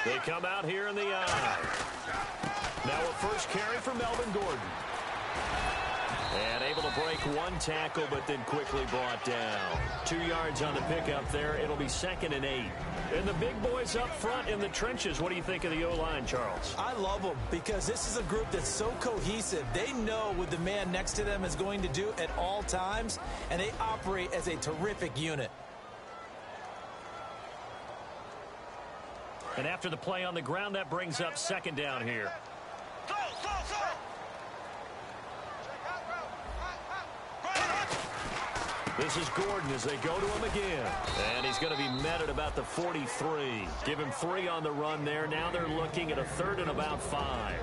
They come out here in the eye. Now a first carry for Melvin Gordon. And able to break one tackle, but then quickly brought down. 2 yards on the pickup there. It'll be 2nd and 8. And the big boys up front in the trenches. What do you think of the O-line, Charles? I love them because this is a group that's so cohesive. They know what the man next to them is going to do at all times, and they operate as a terrific unit. And after the play on the ground, that brings up 2nd down here. This is Gordon as they go to him again. And he's going to be met at about the 43. Give him 3 on the run there. Now they're looking at a 3rd and about 5.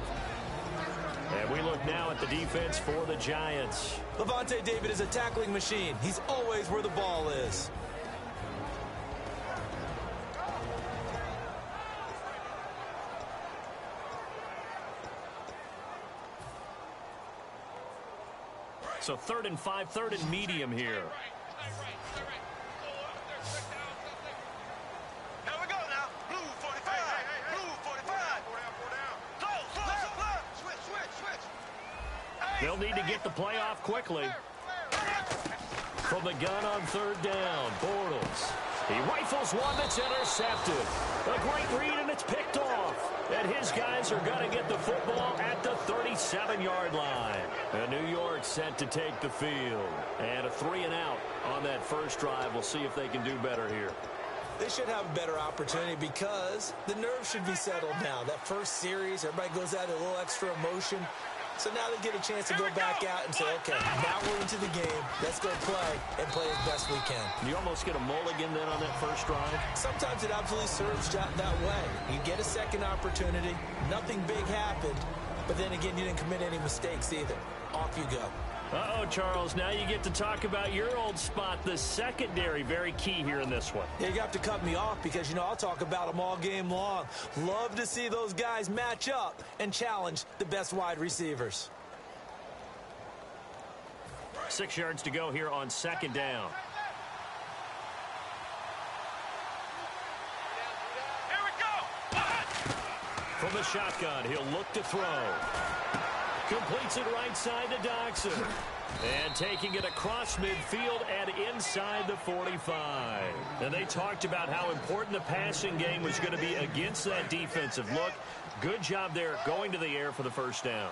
And we look now at the defense for the Giants. Levante David is a tackling machine. He's always where the ball is. So 3rd and 5, 3rd and medium here. Here we go now. Blue 45. Blue 45. Switch. They'll need to get the play off quickly. From the gun on 3rd down, Bortles. He rifles one that's intercepted. A great read, and it's picked off. And his guys are going to get the football at the 37-yard line. And New York set to take the field. And a 3 and out on that first drive. We'll see if they can do better here. They should have a better opportunity because the nerves should be settled now. That first series, everybody goes out a little extra emotion. So now they get a chance to go back out and say, okay, now we're into the game. Let's go play and play as best we can. You almost get a mulligan then on that first drive? Sometimes it absolutely serves that way. You get a second opportunity. Nothing big happened. But then again, you didn't commit any mistakes either. Off you go. Uh-oh, Charles. Now you get to talk about your old spot, the secondary. Very key here in this one. Yeah, you have to cut me off because, you know, I'll talk about them all game long. Love to see those guys match up and challenge the best wide receivers. 6 yards to go here on 2nd down. Here we go. From the shotgun, he'll look to throw. Completes it right side to Doxson. And taking it across midfield and inside the 45. And they talked about how important the passing game was going to be against that defensive look. Good job there going to the air for the first down.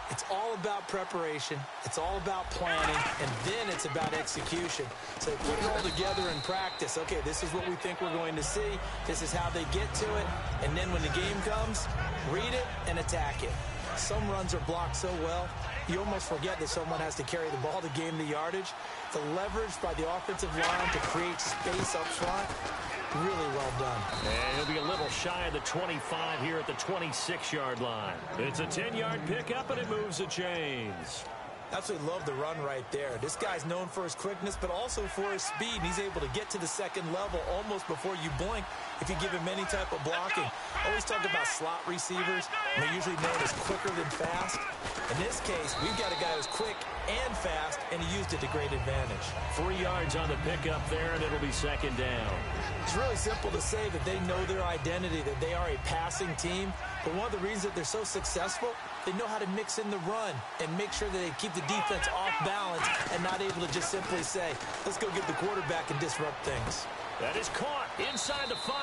It's all about preparation. It's all about planning. And then it's about execution. So they put it all together in practice. Okay, this is what we think we're going to see. This is how they get to it. And then when the game comes, read it and attack it. Some runs are blocked so well, you almost forget that someone has to carry the ball to gain the yardage. The leverage by the offensive line to create space up front, really well done. And he'll be a little shy of the 25 here at the 26-yard line. It's a 10-yard pickup, and it moves the chains. Absolutely love the run right there. This guy's known for his quickness, but also for his speed. He's able to get to the second level almost before you blink if you give him any type of blocking. Always talk about slot receivers. They're usually known as quicker than fast. In this case, we've got a guy who's quick and fast, and he used it to great advantage. 3 yards on the pickup there, and it'll be 2nd down. It's really simple to say that they know their identity, that they are a passing team. But one of the reasons that they're so successful, they know how to mix in the run and make sure that they keep the defense off balance and not able to just simply say, let's go get the quarterback and disrupt things. That is caught inside the 5.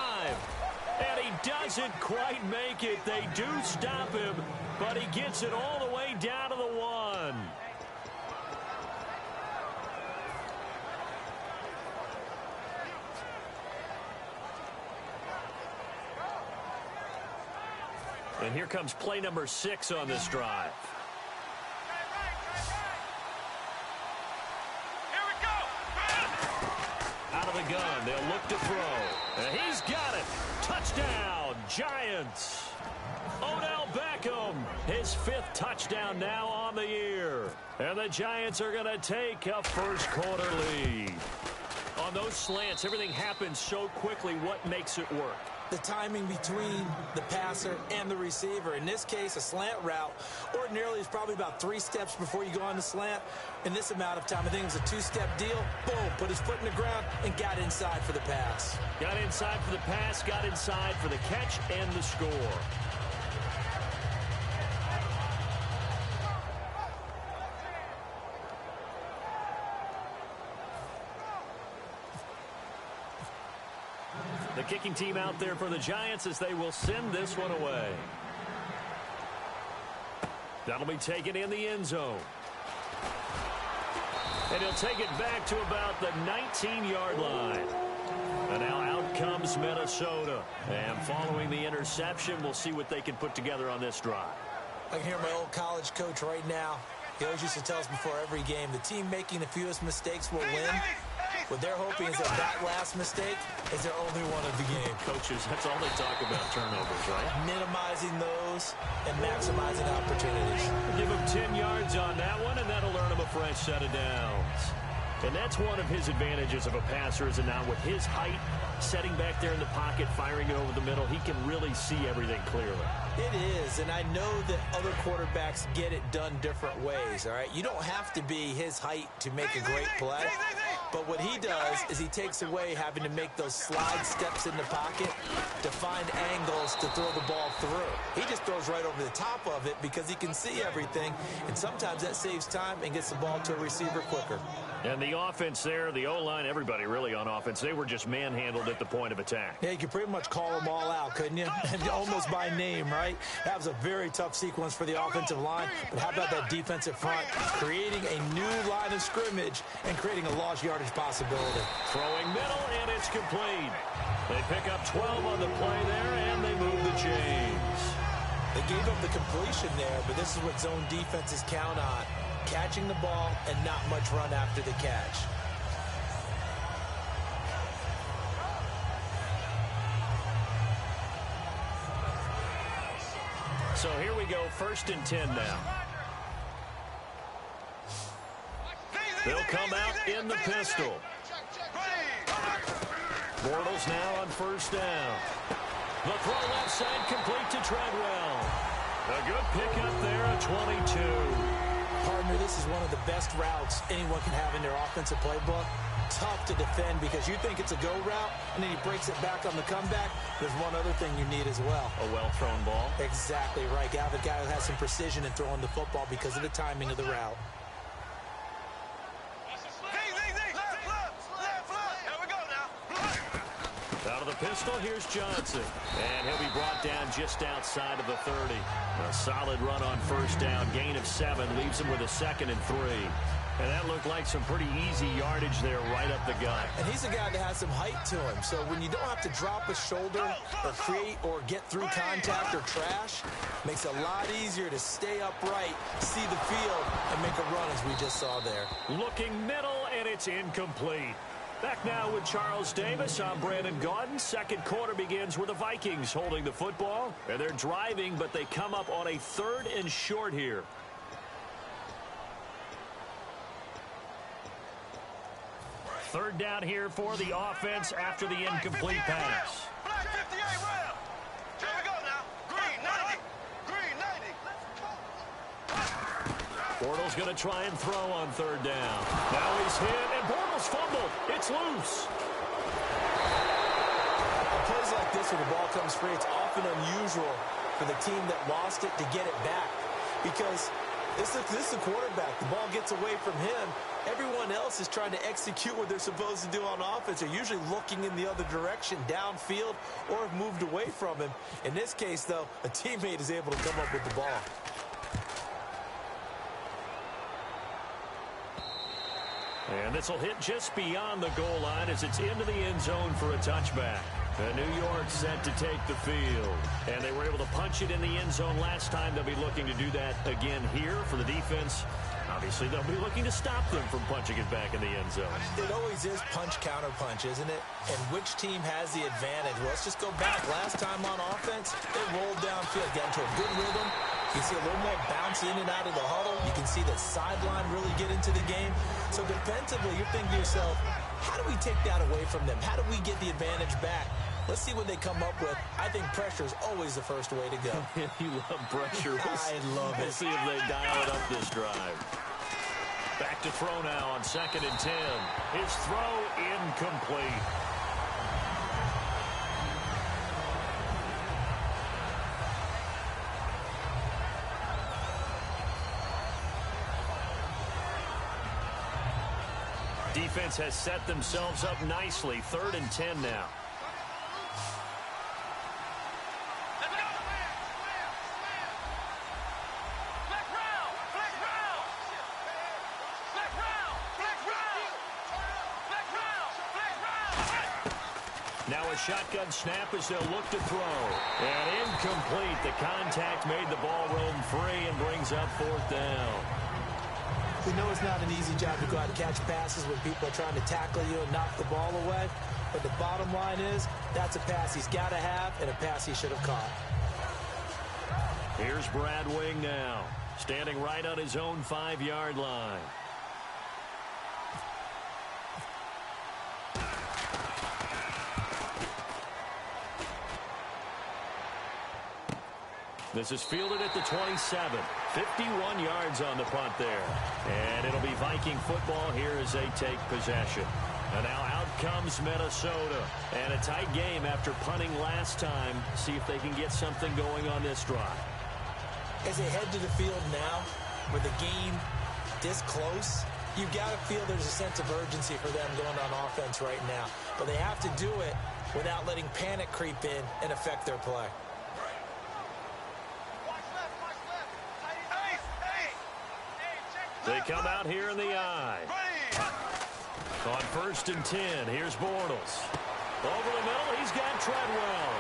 And he doesn't quite make it. They do stop him, but he gets it all the way down to the 1. And here comes play number 6 on this drive. Here we go. Out of the gun, they'll look to throw. And he's got it. Touchdown, Giants. Odell Beckham, his 5th touchdown now on the year. And the Giants are going to take a first-quarter lead. On those slants, everything happens so quickly. What makes it work? the timing between the passer and the receiver. In this case, a slant route ordinarily is probably about 3 steps before you go on the slant. In this amount of time, I think it was a 2-step deal. Boom, put his foot in the ground and got inside for the pass. Got inside for the pass, got inside for the catch and the score. The kicking team out there for the Giants as they will send this one away. That'll be taken in the end zone. And he'll take it back to about the 19-yard line. And now out comes Minnesota. And following the interception, we'll see what they can put together on this drive. I can hear my old college coach right now. He always used to tell us before every game, the team making the fewest mistakes will win. What they're hoping is that last mistake is their only one of the game. Coaches, that's all they talk about, turnovers, right? Minimizing those and maximizing opportunities. Give him 10 yards on that one, and that'll earn him a fresh set of downs. And that's one of his advantages of a passer, is it not? With his height, setting back there in the pocket, firing it over the middle, he can really see everything clearly. It is, and I know that other quarterbacks get it done different ways, all right? You don't have to be his height to make a great play. But what he does is he takes away having to make those slide steps in the pocket to find angles to throw the ball through. He just throws right over the top of it because he can see everything, and sometimes that saves time and gets the ball to a receiver quicker. And the offense there, the O-line, everybody really on offense, they were just manhandled at the point of attack. Yeah, you could pretty much call them all out, couldn't you? Almost by name, right? That was a very tough sequence for the offensive line. But how about that defensive front creating a new line of scrimmage and creating a lost yardage possibility? Throwing middle, and it's complete. They pick up 12 on the play there, and they move the chains. They gave up the completion there, but this is what zone defenses count on. Catching the ball and not much run after the catch. So here we go, 1st and 10 now. They'll come out in the pistol. Bortles now on 1st down. The throw left side complete to Treadwell. A good pickup there at 22. Partner, this is one of the best routes anyone can have in their offensive playbook. Tough to defend because you think it's a go route, and then he breaks it back on the comeback. There's one other thing you need as well. A well-thrown ball. Exactly right. You have a guy who has some precision in throwing the football because of the timing of the route. Out of the pistol, here's Johnson. And he'll be brought down just outside of the 30. A solid run on 1st down. Gain of 7 leaves him with a 2nd and 3. And that looked like some pretty easy yardage there right up the gut. And he's a guy that has some height to him. So when you don't have to drop a shoulder or create or get through contact or trash, makes it a lot easier to stay upright, see the field, and make a run as we just saw there. Looking middle, and it's incomplete. Back now with Charles Davis. I'm Brandon Gaudin. 2nd quarter begins with the Vikings holding the football. And they're driving, but they come up on a 3rd and short here. Third down here for the offense after the incomplete pass. Black 58 round. Here we go now. Green 90. Green 90. Bortles going to try and throw on 3rd down. Now he's hit, and Bortles fumbled. It's loose. Plays like this where the ball comes free, it's often unusual for the team that lost it to get it back. Because this is the quarterback. The ball gets away from him. Everyone else is trying to execute what they're supposed to do on offense. They're usually looking in the other direction, downfield, or have moved away from him. In this case, though, a teammate is able to come up with the ball. And this will hit just beyond the goal line as it's into the end zone for a touchback. And New York set to take the field. And they were able to punch it in the end zone last time. They'll be looking to do that again here for the defense. Obviously, they'll be looking to stop them from punching it back in the end zone. It always is punch-counter-punch, isn't it? And which team has the advantage? Well, let's just go back. Last time on offense, they rolled downfield, got into a good rhythm. You can see a little more bounce in and out of the huddle. You can see the sideline really get into the game. So defensively, you're thinking to yourself, how do we take that away from them? How do we get the advantage back? Let's see what they come up with. I think pressure is always the first way to go. You love pressure. I love it. We'll see if they dial it up this drive. Back to throw now on 2nd and 10. His throw incomplete. Defense has set themselves up nicely. 3rd and 10 now. Now a shotgun snap as they'll look to throw. And incomplete. The contact made the ball roam free and brings up 4th down. We know it's not an easy job to go out and catch passes when people are trying to tackle you and knock the ball away. But the bottom line is, that's a pass he's got to have and a pass he should have caught. Here's Brad Wing now, standing right on his own 5-yard line. This is fielded at the 27. 51 yards on the punt there. And it'll be Viking football here as they take possession. And now out comes Minnesota. And a tight game after punting last time. See if they can get something going on this drive. As they head to the field now, with the game this close, you've got to feel there's a sense of urgency for them going on offense right now. But they have to do it without letting panic creep in and affect their play. They come out here in the eye. On 1st and 10, here's Bortles. Over the middle, he's got Treadwell.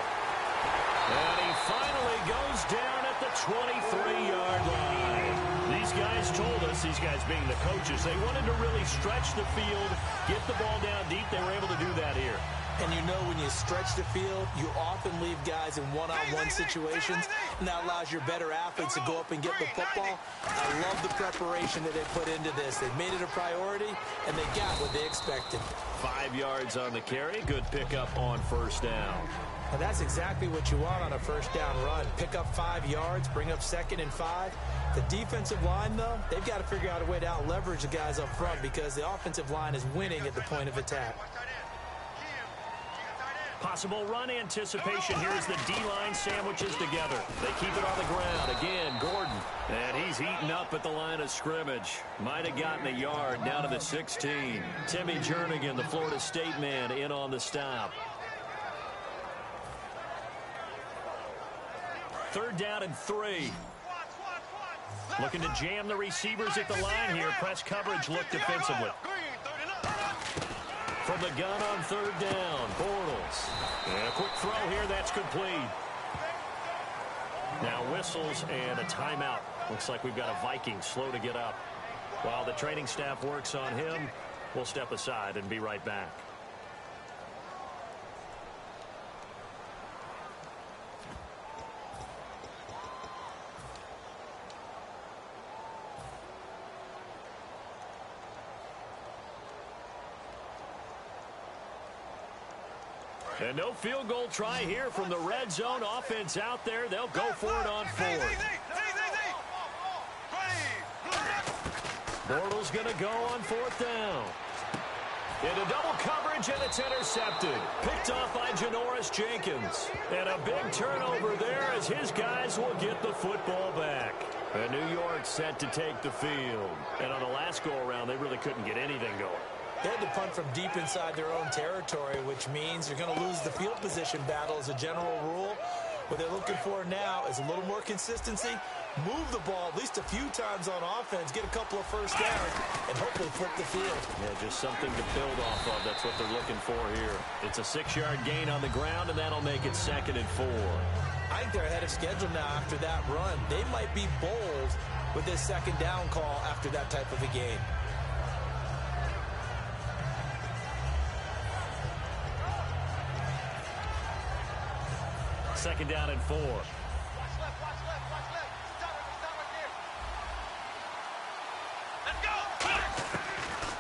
And he finally goes down at the 23-yard line. These guys told us, these guys being the coaches, they wanted to really stretch the field, get the ball down deep. They were able to do that here. And you know when you stretch the field, you often leave guys in one-on-one situations, and that allows your better athletes to go up and get the football. I love the preparation that they put into this. They made it a priority, and they got what they expected. 5 yards on the carry. Good pickup on 1st down. And that's exactly what you want on a 1st down run. Pick up 5 yards, bring up 2nd and 5. The defensive line, though, they've got to figure out a way to out-leverage the guys up front because the offensive line is winning at the point of attack. Possible run anticipation here as the D-line sandwiches together. They keep it on the ground. Again, Gordon. And he's eaten up at the line of scrimmage. Might have gotten a yard down to the 16. Timmy Jernigan, the Florida State man, in on the stop. 3rd down and 3. Looking to jam the receivers at the line here. Press coverage look defensively. From the gun on 3rd down, Bortles. And a quick throw here, that's complete. Now whistles and a timeout. Looks like we've got a Viking slow to get up. While the training staff works on him, we'll step aside and be right back. And no field goal try here from the red zone offense out there. They'll go for it on 4th. Bortles going to go on 4th down. Into double coverage, and it's intercepted. Picked off by Janoris Jenkins. And a big turnover there as his guys will get the football back. And New York set to take the field. And on the last go-around, they really couldn't get anything going. They had to punt from deep inside their own territory, which means you're going to lose the field position battle as a general rule. What they're looking for now is a little more consistency, move the ball at least a few times on offense, get a couple of 1st downs, and hopefully flip the field. Yeah, just something to build off of. That's what they're looking for here. It's a 6-yard gain on the ground, and that'll make it 2nd and 4. I think they're ahead of schedule now after that run. They might be bold with this 2nd down call after that type of a game. Second down and 4.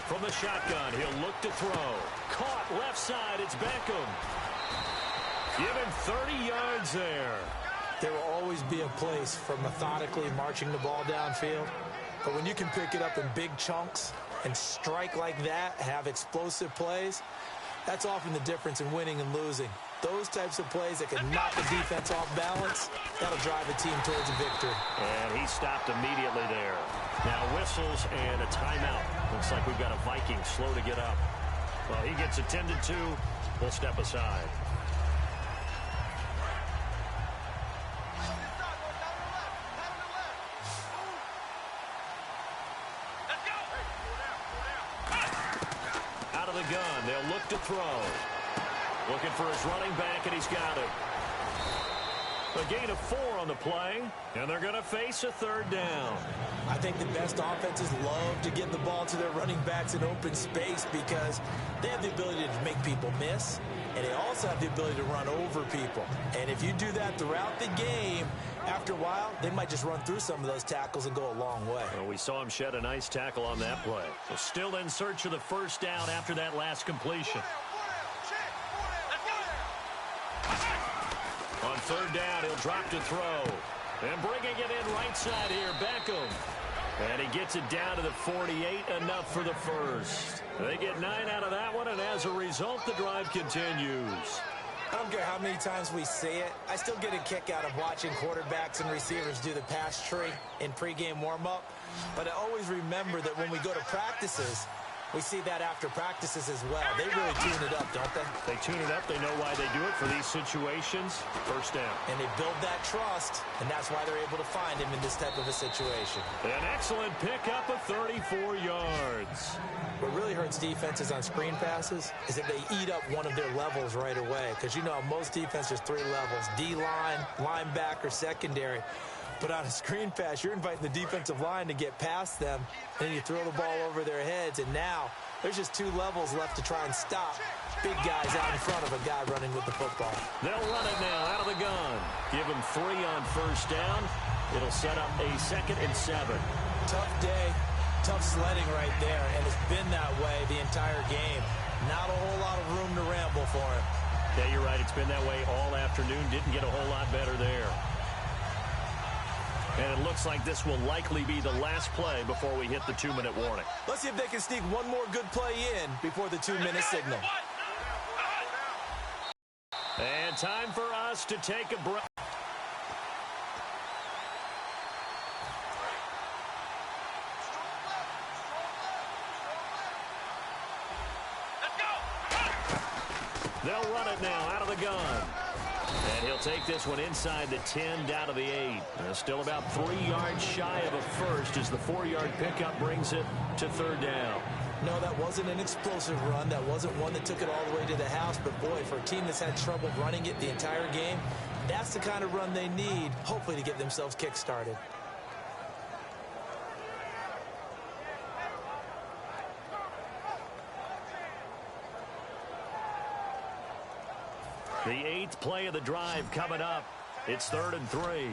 From the shotgun, he'll look to throw. Caught left side, it's Beckham. Give him 30 yards there. There will always be a place for methodically marching the ball downfield. But when you can pick it up in big chunks and strike like that, have explosive plays, that's often the difference in winning and losing. Those types of plays that can knock the defense off balance, that'll drive a team towards a victory. And he stopped immediately there. Now whistles and a timeout. Looks like we've got a Viking slow to get up. Well, he gets attended to. We'll step aside. Out of the gun, they'll look to throw. Looking for his running back, and he's got it. A gain of 4 on the play, and they're going to face a third down. I think the best offenses love to get the ball to their running backs in open space because they have the ability to make people miss, and they also have the ability to run over people. And if you do that throughout the game, after a while, they might just run through some of those tackles and go a long way. Well, we saw him shed a nice tackle on that play. So still in search of the first down after that last completion. On third down, he'll drop to throw. And bringing it in right side here, Beckham. And he gets it down to the 48, enough for the first. They get 9 out of that one, and as a result, the drive continues. I don't care how many times we see it. I still get a kick out of watching quarterbacks and receivers do the pass tree in pregame warm-up. But I always remember that when we go to practices, we see that after practices as well. They really tune it up, don't they? They tune it up. They know why they do it for these situations. First down. And they build that trust, and that's why they're able to find him in this type of a situation. An excellent pickup of 34 yards. What really hurts defenses on screen passes is that they eat up one of their levels right away. Because, you know, most defenses, 3 levels. D-line, linebacker, secondary. But on a screen pass, you're inviting the defensive line to get past them, and then you throw the ball over their heads, and now there's just 2 levels left to try and stop big guys out in front of a guy running with the football. They'll run it now out of the gun. Give him 3 on first down. It'll set up a 2nd and 7. Tough day, tough sledding right there, and it's been that way the entire game. Not a whole lot of room to ramble for him. Yeah, you're right. It's been that way all afternoon. Didn't get a whole lot better there. And it looks like this will likely be the last play before we hit the 2-minute warning. Let's see if they can sneak one more good play in before the 2-minute signal. And time for us to take a break. They'll run it now out of the gun. And he'll take this one inside the 10, down to the 8. Still about 3 yards shy of a first as the 4-yard pickup brings it to third down. No, that wasn't an explosive run. That wasn't one that took it all the way to the house. But, boy, for a team that's had trouble running it the entire game, that's the kind of run they need, hopefully, to get themselves kick-started. The 8th play of the drive coming up. It's 3rd and 3. Here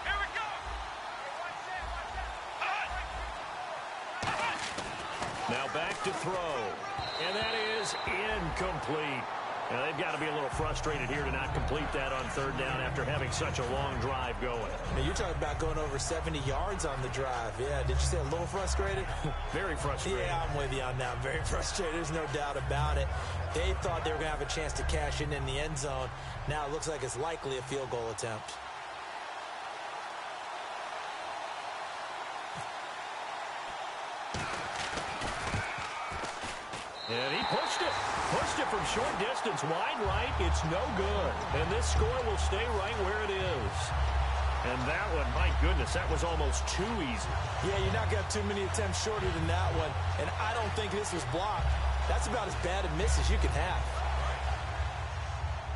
we go. Now back to throw. And that is incomplete. Now they've got to be a little frustrated here to not complete that on 3rd down after having such a long drive going. Now, you're talking about going over 70 yards on the drive. Yeah, did you say a little frustrated? Very frustrated. Yeah, I'm with you on that. Very frustrated. There's no doubt about it. They thought they were going to have a chance to cash in the end zone. Now it looks like it's likely a field goal attempt. And he pushed it. Pushed it from short distance, wide right. It's no good. And this score will stay right where it is. And that one, my goodness, that was almost too easy. Yeah, you're not going to have too many attempts shorter than that one. And I don't think this was blocked. That's about as bad a miss as you can have.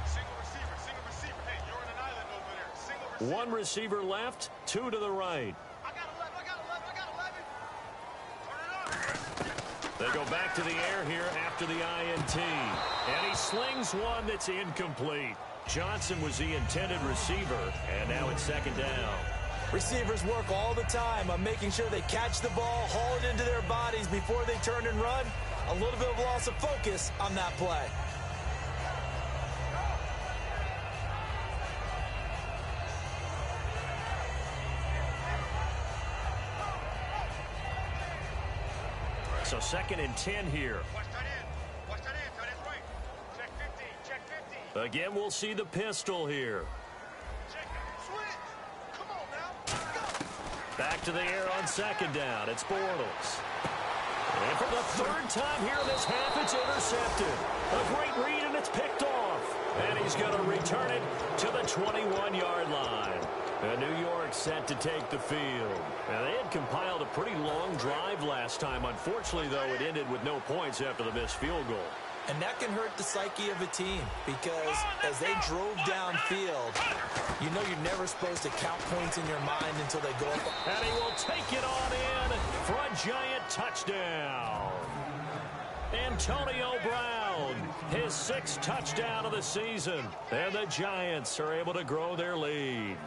Single receiver. Hey, you're on an island over there. Single receiver. 1 receiver left, 2 to the right. I got 11. Turn it up. They go back to the air here after the INT. And he slings one that's incomplete. Johnson was the intended receiver, and now it's 2nd down. Receivers work all the time on making sure they catch the ball, haul it into their bodies before they turn and run. A little bit of loss of focus on that play. So 2nd and 10 here. Again, we'll see the pistol here. Back to the air on 2nd down. It's Bortles. And for the 3rd time here this half, it's intercepted. A great read, and it's picked off. And he's going to return it to the 21-yard line. And New York set to take the field. Now, they had compiled a pretty long drive last time. Unfortunately, though, it ended with no points after the missed field goal. And that can hurt the psyche of a team because as they drove downfield, you know you're never supposed to count points in your mind until they go up. And he will take it on in for a giant touchdown. Antonio Brown, his 6th touchdown of the season. And the Giants are able to grow their lead.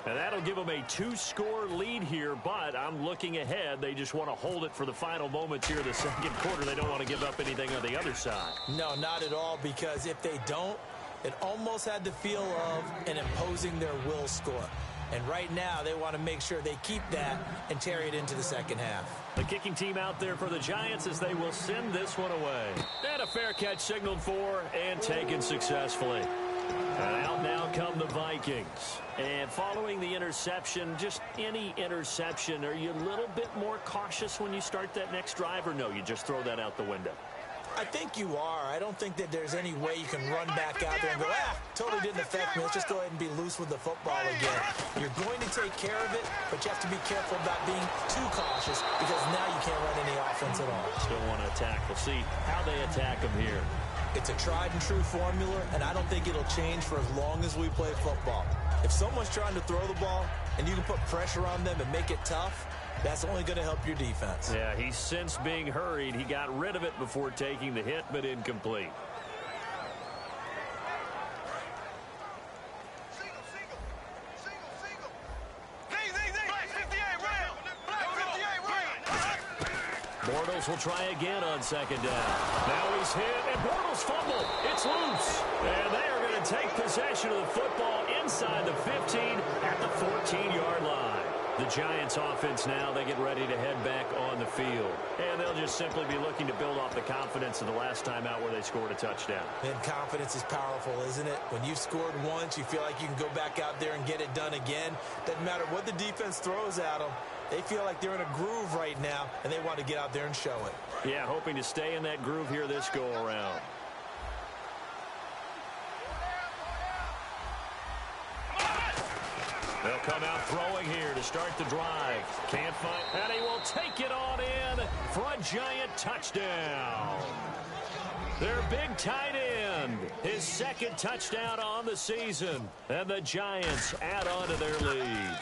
And that'll give them a 2-score lead here, but I'm looking ahead. They just want to hold it for the final moments here in the 2nd quarter. They don't want to give up anything on the other side. No, not at all, because if they don't, it almost had the feel of an imposing their will score. And right now, they want to make sure they keep that and carry it into the 2nd half. The kicking team out there for the Giants as they will send this one away. And a fair catch signaled for and taken successfully. And out now come the Vikings. And following the interception, just any interception, are you a little bit more cautious when you start that next drive, or no, you just throw that out the window? I think you are. I don't think that there's any way you can run back out there and go, totally didn't affect me. Let's just go ahead and be loose with the football again. You're going to take care of it, but you have to be careful about being too cautious because now you can't run any offense at all. Still want to attack. We'll see how they attack them here. It's a tried and true formula, and I don't think it'll change for as long as we play football. If someone's trying to throw the ball and you can put pressure on them and make it tough, that's only going to help your defense. Yeah, he's since being hurried. He got rid of it before taking the hit, but incomplete. Bortles will try again on 2nd down. Now he's hit, and Bortles fumble. It's loose. And they are going to take possession of the football inside the 15 at the 14-yard line. The Giants offense now, they get ready to head back on the field. And they'll just simply be looking to build off the confidence of the last time out where they scored a touchdown. And confidence is powerful, isn't it? When you've scored once, you feel like you can go back out there and get it done again. Doesn't matter what the defense throws at them. They feel like they're in a groove right now, and they want to get out there and show it. Yeah, hoping to stay in that groove here this go-around. They'll come out throwing here to start the drive. Can't find, and he will take it on in for a giant touchdown. Their big tight end, his 2nd touchdown on the season, and the Giants add on to their lead.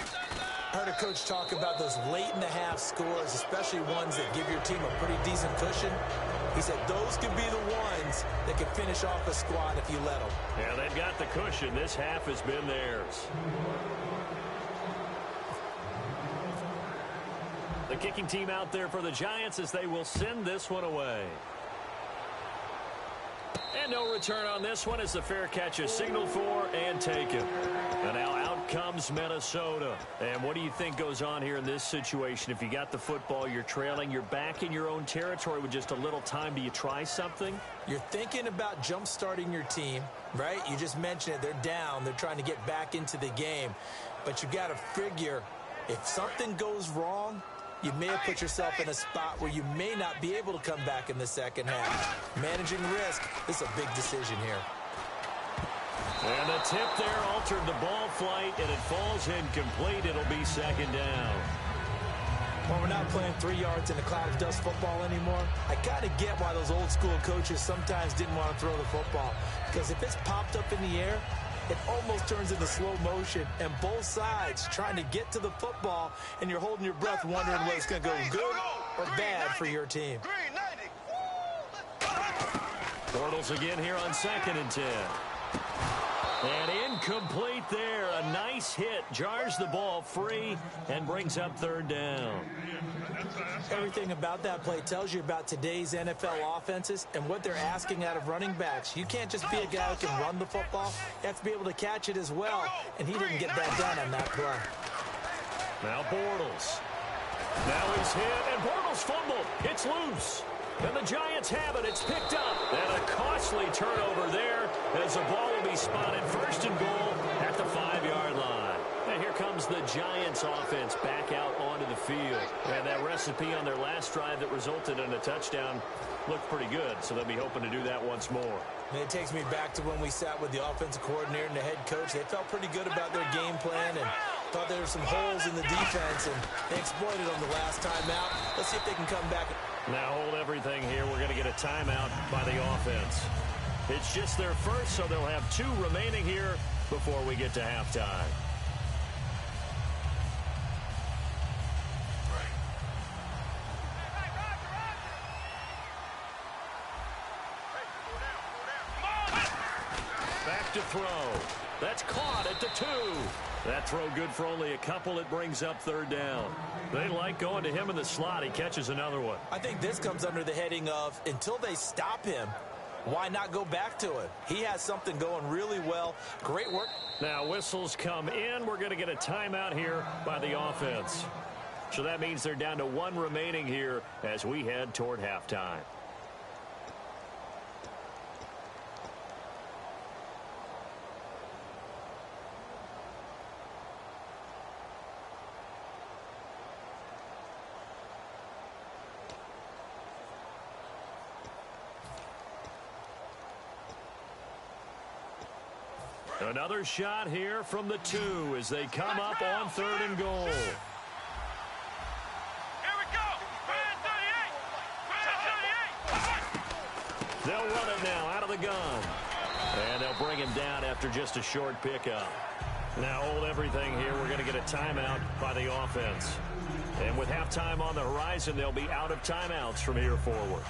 I heard a coach talk about those late-in-the-half scores, especially ones that give your team a pretty decent cushion. He said those could be the ones that can finish off a squad if you let them. Yeah, they've got the cushion. This half has been theirs. The kicking team out there for the Giants as they will send this one away. And no return on this one as the fair catch is signaled for and taken. And now out comes Minnesota. And what do you think goes on here in this situation? If you got the football, you're trailing, you're back in your own territory with just a little time. Do you try something? You're thinking about jump-starting your team, right? You just mentioned it. They're down. They're trying to get back into the game. But you got to figure if something goes wrong, you may have put yourself in a spot where you may not be able to come back in the 2nd half. Managing risk is a big decision here. And the tip there altered the ball flight, and it falls incomplete. It'll be 2nd down. Well, we're not playing 3 yards in a cloud of dust football anymore. I kind of get why those old school coaches sometimes didn't want to throw the football. Because if it's popped up in the air, it almost turns into slow motion, and both sides trying to get to the football, and you're holding your breath wondering whether it's going to go good or bad for your team. Bortles again here on 2nd and 10. And incomplete there. A a nice hit, jars the ball free, and brings up third down. Everything about that play tells you about today's NFL offenses and what they're asking out of running backs. You can't just be a guy who can run the football. You have to be able to catch it as well, and he didn't get that done on that play. Now Bortles. Now he's hit, and Bortles fumbled. It's loose. And the Giants have it. It's picked up. And a costly turnover there as the ball will be spotted first and goal at the 5-yard line. And here comes the Giants offense back out onto the field. And that recipe on their last drive that resulted in a touchdown looked pretty good, so they'll be hoping to do that once more. And it takes me back to when we sat with the offensive coordinator and the head coach. They felt pretty good about their game plan and thought there were some holes in the defense, and they exploited them the last time out. Let's see if they can come back. Now hold everything here. We're going to get a timeout by the offense. It's just their first, so they'll have 2 remaining here before we get to halftime. Back to throw. That's caught at the 2. That throw good for only a couple. It brings up third down. They like going to him in the slot. He catches another one. I think this comes under the heading of until they stop him, why not go back to it? He has something going really well. Great work. Now whistles come in. We're going to get a timeout here by the offense. So that means they're down to 1 remaining here as we head toward halftime. Another shot here from the 2 as they come up on 3rd and goal. Here we go. Brand 38. They'll run it now out of the gun. And they'll bring him down after just a short pickup. Now hold everything here. We're going to get a timeout by the offense. And with halftime on the horizon, they'll be out of timeouts from here forward.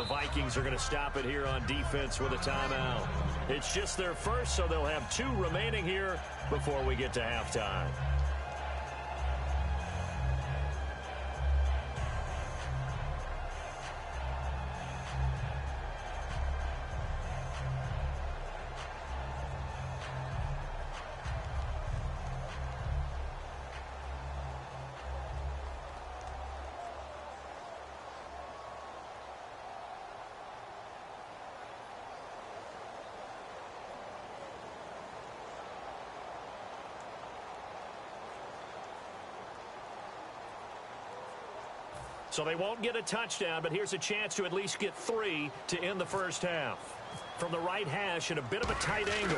Vikings are going to stop it here on defense with a timeout. It's just their first, so they'll have 2 remaining here before we get to halftime. So they won't get a touchdown, but here's a chance to at least get 3 to end the first half. From the right hash at a bit of a tight angle.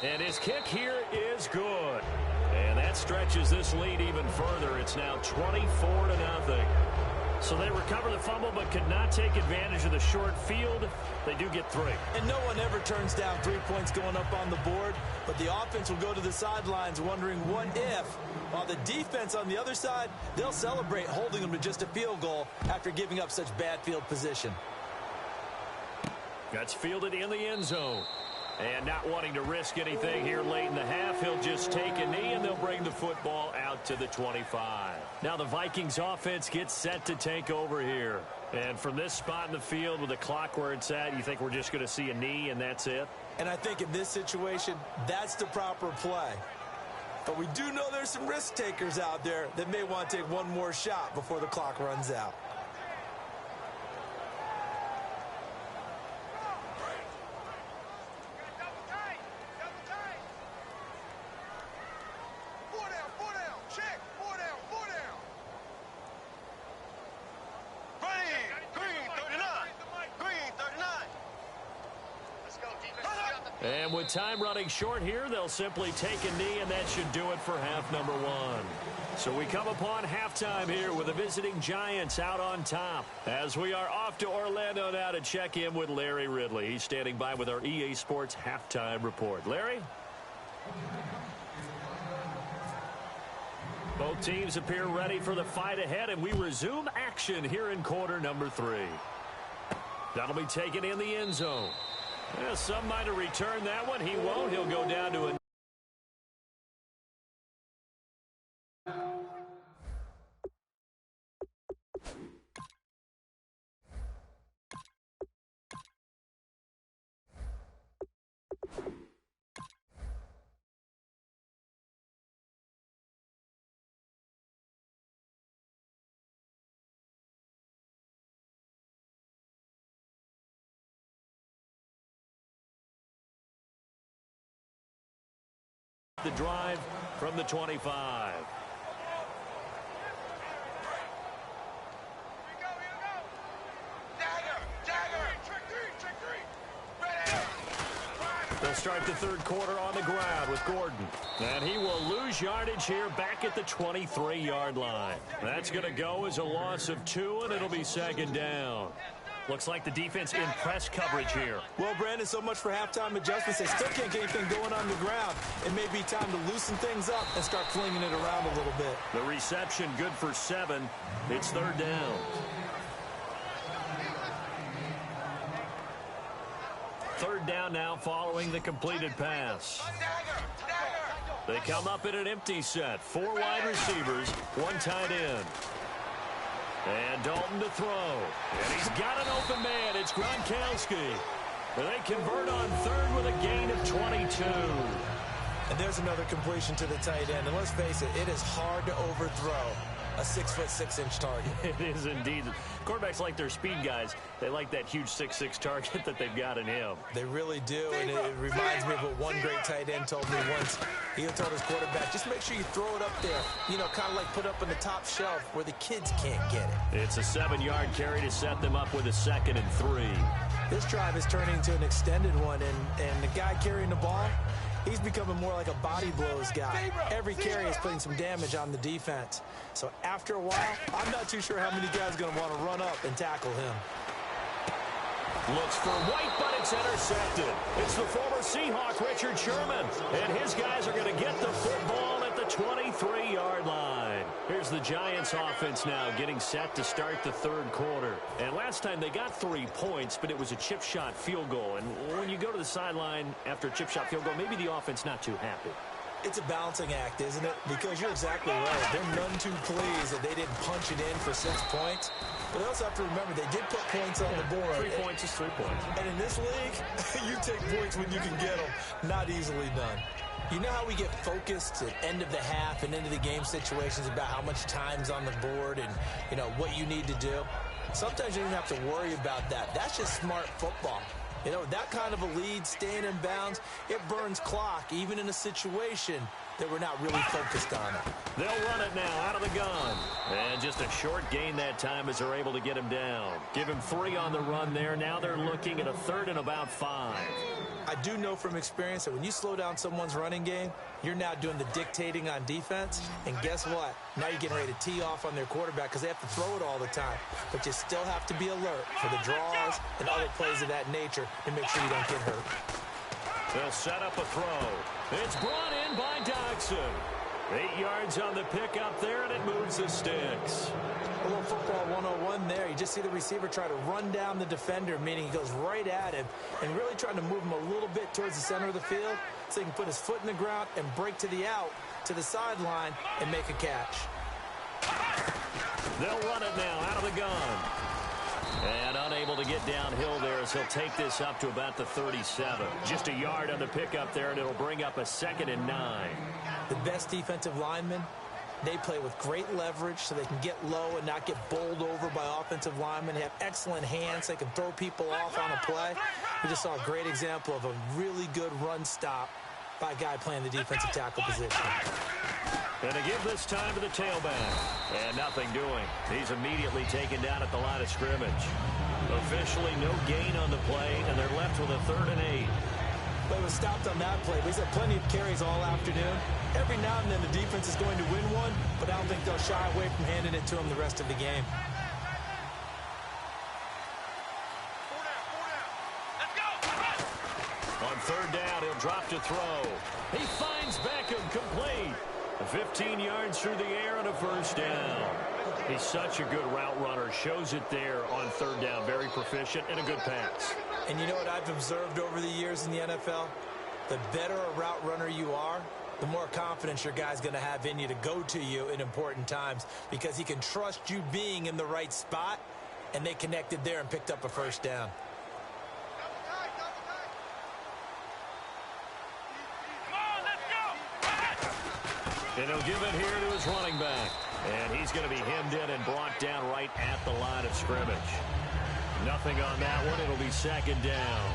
And his kick here is good. And that stretches this lead even further. It's now 24-0. So they recover the fumble but could not take advantage of the short field. They do get 3. And no one ever turns down 3 points going up on the board, but the offense will go to the sidelines wondering what if. While the defense on the other side, they'll celebrate holding them to just a field goal after giving up such bad field position. That's fielded in the end zone. And not wanting to risk anything here late in the half, he'll just take a knee and they'll bring the football out to the 25. Now the Vikings offense gets set to take over here. And from this spot in the field with the clock where it's at, you think we're just going to see a knee and that's it? And I think in this situation, that's the proper play. But we do know there's some risk takers out there that may want to take one more shot before the clock runs out. And with time running short here, they'll simply take a knee, and that should do it for half number 1. So we come upon halftime here with the visiting Giants out on top. As we are off to Orlando now to check in with Larry Ridley. He's standing by with our EA Sports halftime report. Larry? Both teams appear ready for the fight ahead, and we resume action here in quarter number 3. That'll be taken in the end zone. Yeah, some might have returned that one. He won't. He'll go down to a... The drive from the 25. They'll start the third quarter on the ground with Gordon. And he will lose yardage here back at the 23-yard line. That's going to go as a loss of 2, and it'll be second down. Looks like the defense in press coverage here. Well, Brandon, so much for halftime adjustments. They still can't get anything going on the ground. It may be time to loosen things up and start flinging it around a little bit. The reception good for 7. It's third down. Third down now following the completed pass. They come up in an empty set. 4 wide receivers, 1 tight end. And Dalton to throw. And he's got an open man. It's Gronkowski. And they convert on third with a gain of 22. And there's another completion to the tight end. And let's face it, it is hard to overthrow a 6'6" target. It is indeed. Quarterbacks like their speed guys. They like that huge 6'6" target that they've got in him. They really do, and it reminds me of what one great tight end told me once. He told his quarterback, just make sure you throw it up there, you know, kind of like put up on the top shelf where the kids can't get it. It's a 7-yard carry to set them up with a 2nd and 3. This drive is turning into an extended one, and the guy carrying the ball, he's becoming more like a body blows guy. Every carry is putting some damage on the defense. So after a while, I'm not too sure how many guys are going to want to run up and tackle him. Looks for White, but it's intercepted. It's the former Seahawk, Richard Sherman. And his guys are going to get the football at the 23-yard line. Here's the Giants offense now getting set to start the third quarter. And last time they got 3 points, but it was a chip shot field goal. And when you go to the sideline after a chip shot field goal, maybe the offense not too happy. It's a balancing act, isn't it? Because you're exactly right. They're none too pleased that they didn't punch it in for 6 points. But they also have to remember they did put points on the board. 3 points is 3 points. And in this league, you take points when you can get them. Not easily done. You know how we get focused at end of the half and into the game situations about how much time's on the board and, you know, what you need to do? Sometimes you don't have to worry about that. That's just smart football. You know, that kind of a lead, staying in bounds, it burns clock, even in a situation that we're not really focused on it. They'll run it now out of the gun. And just a short gain that time as they're able to get him down. Give him 3 on the run there. Now they're looking at a 3rd and about 5. I do know from experience that when you slow down someone's running game, you're now doing the dictating on defense. And guess what? Now you're getting ready to tee off on their quarterback because they have to throw it all the time. But you still have to be alert for the draws and other plays of that nature to make sure you don't get hurt. They'll set up a throw. It's brought in by Dodson. 8 yards on the pickup there, and it moves the sticks. A little football 101 there. You just see the receiver try to run down the defender, meaning he goes right at him, and really trying to move him a little bit towards the center of the field so he can put his foot in the ground and break to the out, to the sideline, and make a catch. They'll run it now out of the gun. And unable to get downhill there as he'll take this up to about the 37. Just a yard on the pickup there, and it'll bring up a 2nd and 9. The best defensive linemen, they play with great leverage so they can get low and not get bowled over by offensive linemen. They have excellent hands. They can throw people off on a play. We just saw a great example of a really good run stop by a guy playing the defensive tackle position. And to give this time to the tailback. And nothing doing. He's immediately taken down at the line of scrimmage. Officially no gain on the play, and they're left with a 3rd and 8. But it was stopped on that play. He's had plenty of carries all afternoon. Every now and then the defense is going to win one, but I don't think they'll shy away from handing it to him the rest of the game. Let's go. On 3rd down, he'll drop to throw. He finds Beckham complete. 15 yards through the air and a first down. He's such a good route runner. Shows it there on third down. Very proficient and a good pass. And you know what I've observed over the years in the NFL? The better a route runner you are, the more confidence your guy's going to have in you to go to you in important times because he can trust you being in the right spot, and they connected there and picked up a first down. And he'll give it here to his running back. And he's going to be hemmed in and brought down right at the line of scrimmage. Nothing on that one. It'll be second down.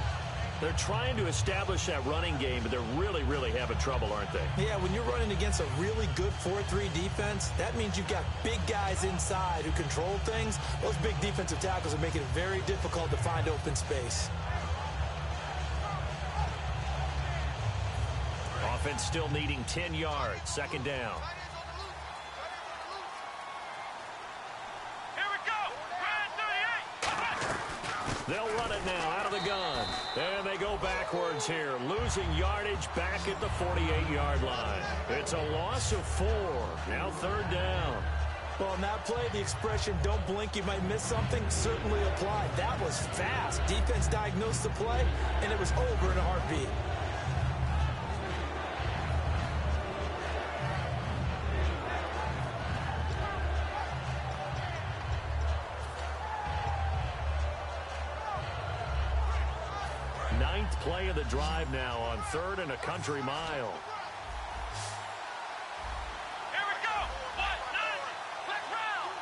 They're trying to establish that running game, but they're really having trouble, aren't they? Yeah, when you're running against a really good 4-3 defense, that means you've got big guys inside who control things. Those big defensive tackles are making it very difficult to find open space. Offense still needing 10 yards. Second down. Here we go. Grand 38. They'll run it now out of the gun. And they go backwards here, losing yardage back at the 48-yard line. It's a loss of 4. Now third down. Well, on that play, the expression, don't blink, you might miss something, certainly applied. That was fast. Defense diagnosed the play, and it was over in a heartbeat. Ninth play of the drive now on third and a country mile. Here we go. 190. Flex round.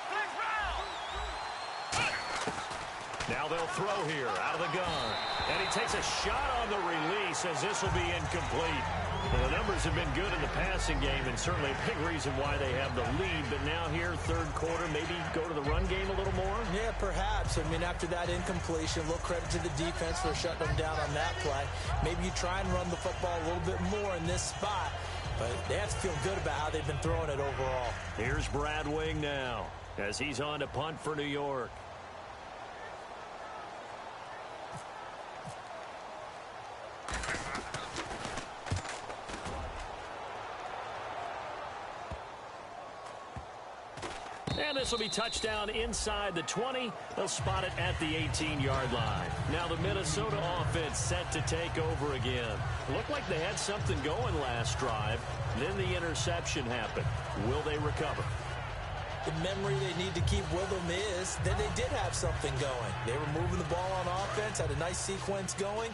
Now they'll throw here out of the gun. And he takes a shot on the release as this will be incomplete. Well, the numbers have been good in the passing game and certainly a big reason why they have the lead. But now here, third quarter, maybe go to the run game a little more? Yeah, perhaps. I mean, after that incompletion, a little credit to the defense for shutting them down on that play. Maybe you try and run the football a little bit more in this spot. But they have to feel good about how they've been throwing it overall. Here's Brad Wing now as he's on to punt for New York. And this will be touchdown inside the 20. They'll spot it at the 18-yard line. Now the Minnesota offense set to take over again. Looked like they had something going last drive. Then the interception happened. Will they recover? The memory they need to keep with them is that they did have something going. They were moving the ball on offense, had a nice sequence going.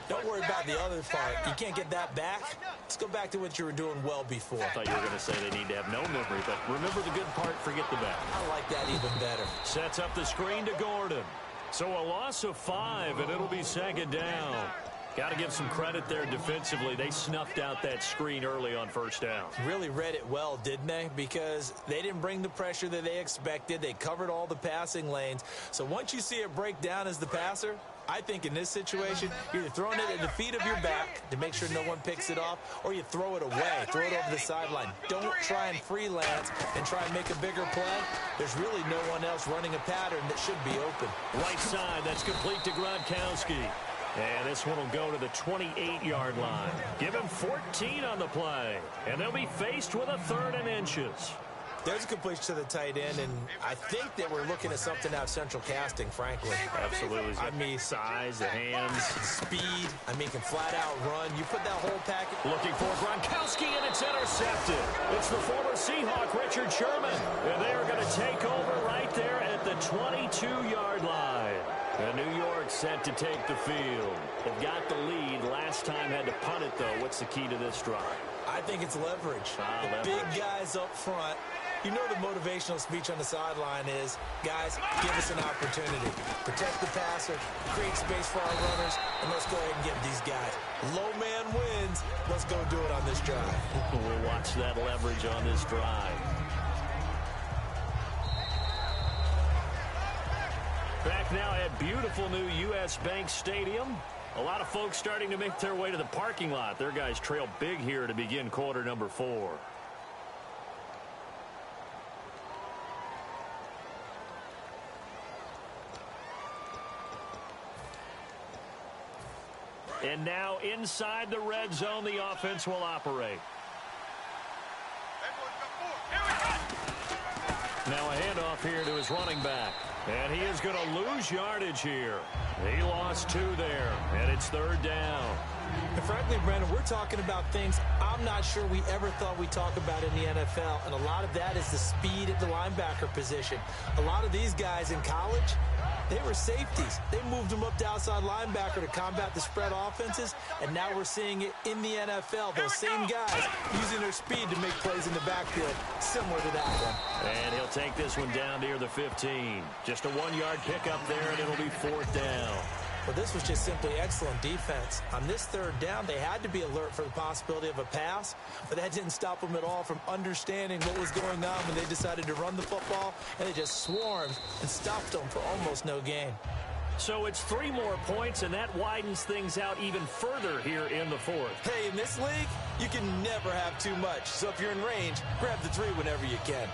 Don't worry about the other part. You can't get that back. Let's go back to what you were doing well before. I thought you were going to say they need to have no memory, but remember the good part, forget the bad. I like that even better. Sets up the screen to Gordon. So a loss of 5, and it'll be second down. Got to give some credit there defensively. They snuffed out that screen early on first down. Really read it well, didn't they? Because they didn't bring the pressure that they expected. They covered all the passing lanes. So once you see it break down as the passer, I think in this situation, you're either throwing it at the feet of your back to make sure no one picks it off, or you throw it away, throw it over the sideline. Don't try and freelance and try and make a bigger play. There's really no one else running a pattern that should be open. Right side, that's complete to Gronkowski. And this one will go to the 28-yard line. Give him 14 on the play. And they'll be faced with a third and inches. There's a completion to the tight end, and I think that we're looking at something out of central casting, frankly. Absolutely. I mean, size, the hands. Speed. I mean, can flat out run. You put that whole package. Looking for Gronkowski, and it's intercepted. It's the former Seahawk, Richard Sherman. And they are going to take over right there at the 22-yard line. And New York set to take the field. They've got the lead. Last time had to punt it, though. What's the key to this drive? I think it's leverage. The big guys up front. You know the motivational speech on the sideline is, guys, give us an opportunity. Protect the passer, create space for our runners, and let's go ahead and get these guys. Low man wins. Let's go do it on this drive. We'll watch that leverage on this drive. Back now at beautiful new U.S. Bank Stadium. A lot of folks starting to make their way to the parking lot. Their guys trail big here to begin quarter number 4. And now inside the red zone, the offense will operate. Now a handoff here to his running back. And he is going to lose yardage here. He lost 2 there, and it's 3rd down. And frankly, Brandon, we're talking about things I'm not sure we ever thought we'd talk about in the NFL, and a lot of that is the speed at the linebacker position. A lot of these guys in college, they were safeties. They moved them up to outside linebacker to combat the spread offenses, and now we're seeing it in the NFL. Those same guys using their speed to make plays in the backfield, similar to that one. And he'll take this one down near the 15. Just a 1-yard pickup there, and it'll be 4th down. Well, this was just simply excellent defense. On this 3rd down, they had to be alert for the possibility of a pass, but that didn't stop them at all from understanding what was going on when they decided to run the football, and they just swarmed and stopped them for almost no gain. So it's 3 more points, and that widens things out even further here in the 4th. Hey, in this league, you can never have too much. So if you're in range, grab the 3 whenever you can.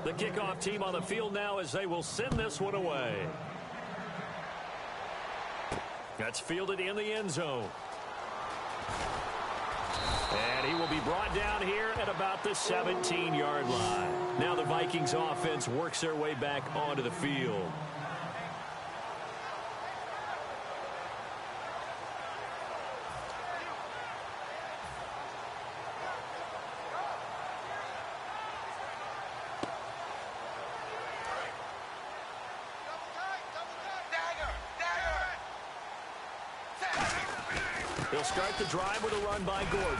The kickoff team on the field now as they will send this one away. That's fielded in the end zone. And he will be brought down here at about the 17-yard line. Now the Vikings offense works their way back onto the field. He'll start the drive with a run by Gordon.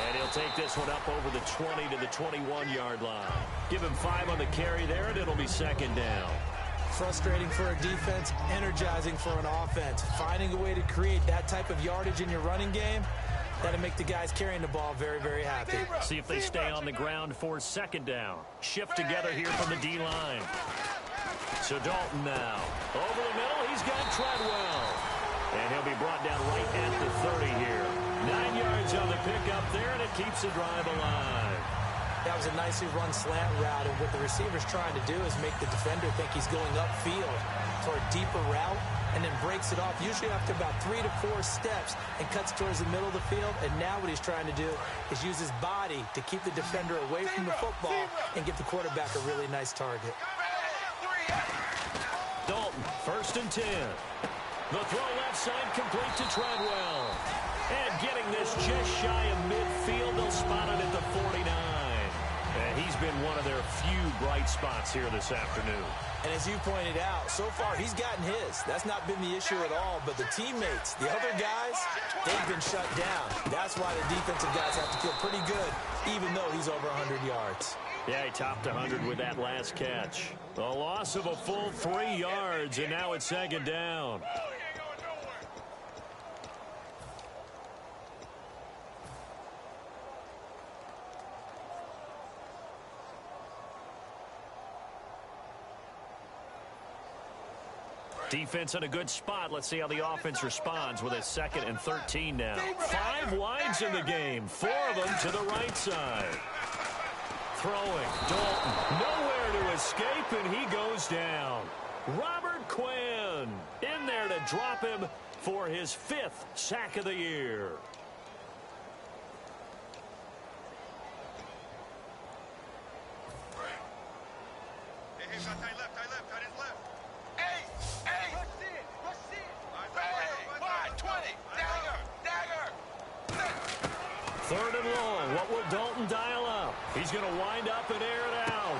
And he'll take this one up over the 20 to the 21-yard line. Give him 5 on the carry there, and it'll be 2nd down. Frustrating for a defense, energizing for an offense. Finding a way to create that type of yardage in your running game, that'll make the guys carrying the ball very, very happy. See if they stay on the ground for 2nd down. Shift together here from the D-line. So Dalton now. Over the middle, he's got Treadwell. And he'll be brought down right at the 30 here. 9 yards on the pickup there, and it keeps the drive alive. That was a nicely run slant route, and what the receiver's trying to do is make the defender think he's going upfield for a deeper route, and then breaks it off, usually after about 3 to 4 steps, and cuts towards the middle of the field. And now what he's trying to do is use his body to keep the defender away from the football and give the quarterback a really nice target. Dalton, 1st and 10. The throw left side complete to Treadwell. And getting this just shy of midfield, they'll spot it at the 49. And he's been one of their few bright spots here this afternoon. And as you pointed out, so far he's gotten his. That's not been the issue at all. But the teammates, the other guys, they've been shut down. That's why the defensive guys have to feel pretty good, even though he's over 100 yards. Yeah, he topped 100 with that last catch. A loss of a full 3 yards, and now it's 2nd down. Defense in a good spot. Let's see how the offense responds with a 2nd and 13 now. 5 wides in the game. 4 of them to the right side. Throwing. Dalton. Nowhere to escape, and he goes down. Robert Quinn in there to drop him for his 5th sack of the year. Third and long. What will Dalton dial up? He's going to wind up and air it out.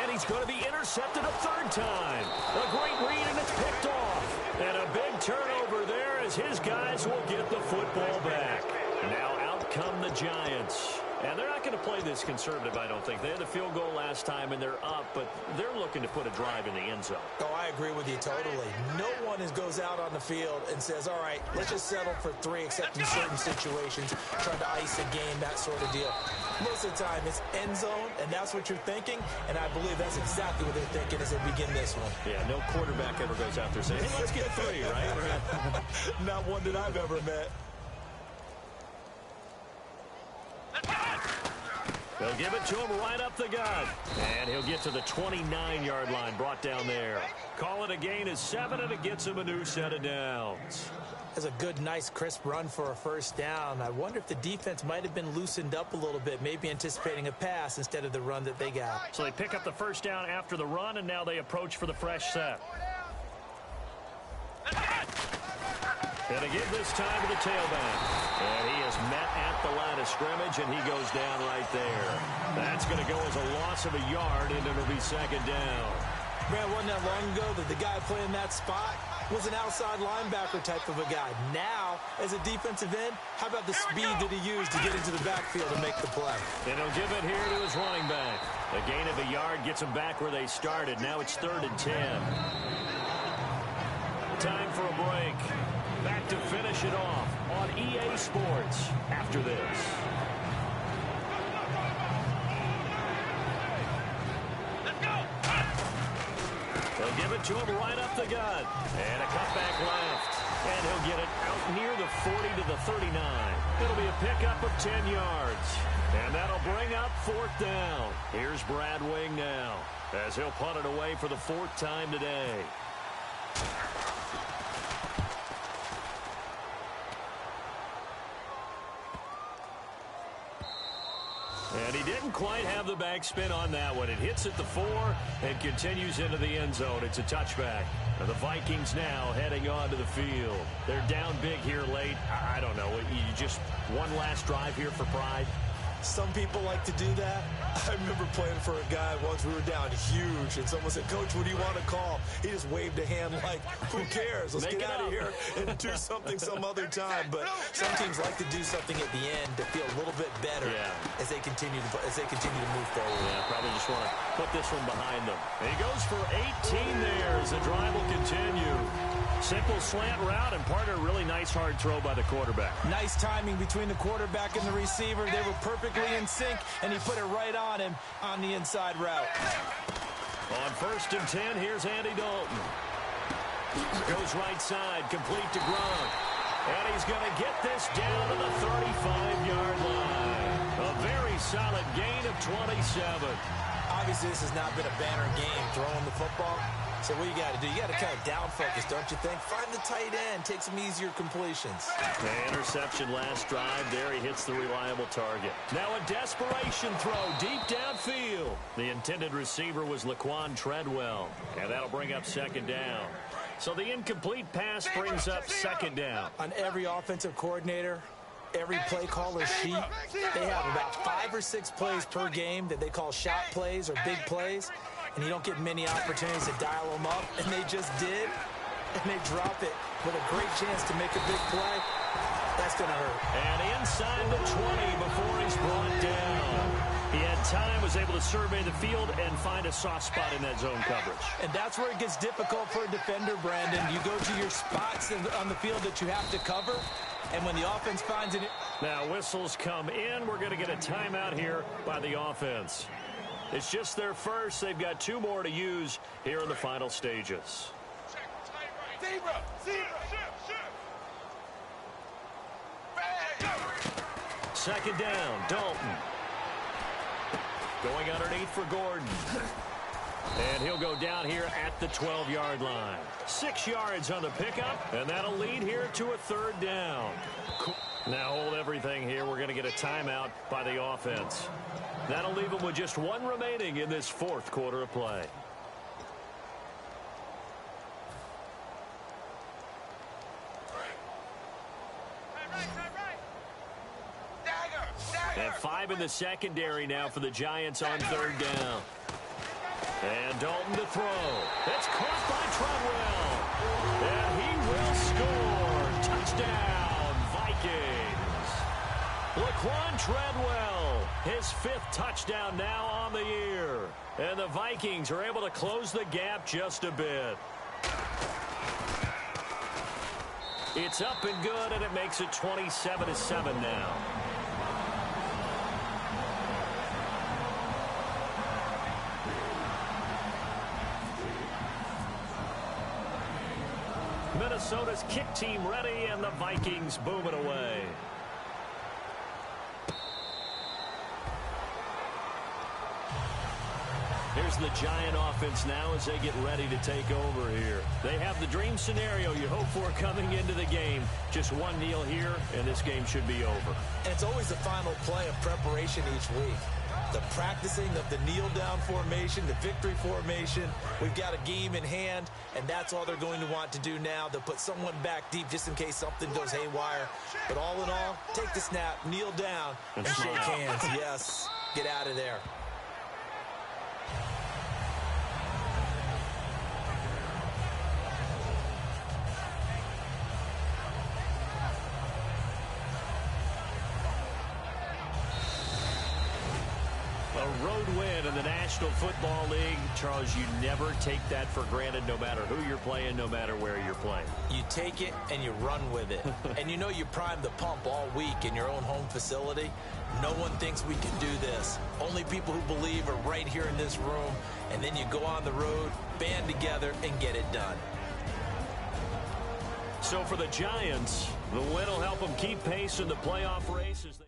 And he's going to be intercepted a 3rd time. A great read, and it's picked off. And a big turnover there as his guys will get the football back. Now out come the Giants. And they're not going to play this conservative, I don't think. They had the field goal last time, and they're up, but they're looking to put a drive in the end zone. Oh, I agree with you totally. No one goes out on the field and says, all right, let's just settle for 3, except in certain situations, trying to ice a game, that sort of deal. Most of the time, it's end zone, and that's what you're thinking, and I believe that's exactly what they're thinking as they begin this one. Yeah, no quarterback ever goes out there saying, hey, let's get 3, right? Not one that I've ever met. They'll give it to him right up the gut. And he'll get to the 29-yard line, brought down there. Call it a gain of 7, and it gets him a new set of downs. That's a good, nice, crisp run for a first down. I wonder if the defense might have been loosened up a little bit, maybe anticipating a pass instead of the run that they got. So they pick up the first down after the run, and now they approach for the fresh set. And to give this time to the tailback. And he is met at the line of scrimmage, and he goes down right there. That's going to go as a loss of a yard, and it'll be second down. Man, wasn't that long ago that the guy playing that spot was an outside linebacker type of a guy. Now, as a defensive end, how about the speed that he used to get into the backfield and make the play? And he'll give it here to his running back. A gain of a yard gets him back where they started. Now it's 3rd and 10. Time for a break. Back to finish it off on EA Sports after this. They'll give it to him right up the gut. And a cutback left. And he'll get it out near the 40 to the 39. It'll be a pickup of 10 yards. And that'll bring up 4th down. Here's Brad Wing now as he'll punt it away for the 4th time today. And he didn't quite have the backspin on that one. It hits at the 4 and continues into the end zone. It's a touchback. And the Vikings now heading onto the field. They're down big here late. I don't know. You just one last drive here for pride. Some people like to do that. I remember playing for a guy once. We were down huge, and someone said, "Coach, what do you want to call?" He just waved a hand like, "Who cares? Let's get out of here and do something some other time." But some teams like to do something at the end to feel a little bit better as they continue to move forward. Yeah, probably just want to put this one behind them. And he goes for 18 there as the drive will continue. Simple slant route, and part of a really nice hard throw by the quarterback. Nice timing between the quarterback and the receiver. They were perfectly in sync, and he put it right on him on the inside route. On 1st and 10, here's Andy Dalton. Goes right side, complete to Gronk. And he's going to get this down to the 35-yard line. A very solid gain of 27. Obviously, this has not been a banner game throwing the football. So what you got to do, you got to kind of down focus, don't you think? Find the tight end, take some easier completions. The interception last drive there. He hits the reliable target. Now a desperation throw deep downfield. The intended receiver was Laquan Treadwell. And that'll bring up 2nd down. So the incomplete pass brings up 2nd down. On every offensive coordinator, every play caller sheet, they have about 5 or 6 plays per game that they call shot plays or big plays. And you don't get many opportunities to dial them up, and they just did, and they drop it with a great chance to make a big play. That's going to hurt. And inside the 20 before he's brought down. He had time, was able to survey the field and find a soft spot in that zone coverage. And that's where it gets difficult for a defender, Brandon. You go to your spots on the field that you have to cover, and when the offense finds it. Now whistles come in. We're going to get a timeout here by the offense. It's just their first. They've got 2 more to use here in the final stages. Second down, Dalton. Going underneath for Gordon. And he'll go down here at the 12-yard line. 6 yards on the pickup, and that'll lead here to a 3rd down. Now hold everything here. We're going to get a timeout by the offense. That'll leave them with just 1 remaining in this 4th quarter of play. And 5 in the secondary now for the Giants on 3rd down. And Dalton to throw. It's caught by Treadwell. And he will score. Touchdown, Vikings. Laquan Treadwell, his 5th touchdown now on the year. And the Vikings are able to close the gap just a bit. It's up and good, and it makes it 27-7 now. Minnesota's kick team ready, and the Vikings boom it away. Here's the Giant offense now as they get ready to take over here. They have the dream scenario you hope for coming into the game. Just one kneel here, and this game should be over. And it's always the final play of preparation each week. The practicing of the kneel-down formation, the victory formation. We've got a game in hand, and that's all they're going to want to do now. They'll put someone back deep just in case something goes haywire. But all in all, take the snap, kneel down, and shake hands. Yes, get out of there. A road win in the National Football League. Charles, you never take that for granted no matter who you're playing, no matter where you're playing. You take it and you run with it. And you know you primed the pump all week in your own home facility. No one thinks we can do this. Only people who believe are right here in this room. And then you go on the road, band together, and get it done. So for the Giants, the win will help them keep pace in the playoff race as they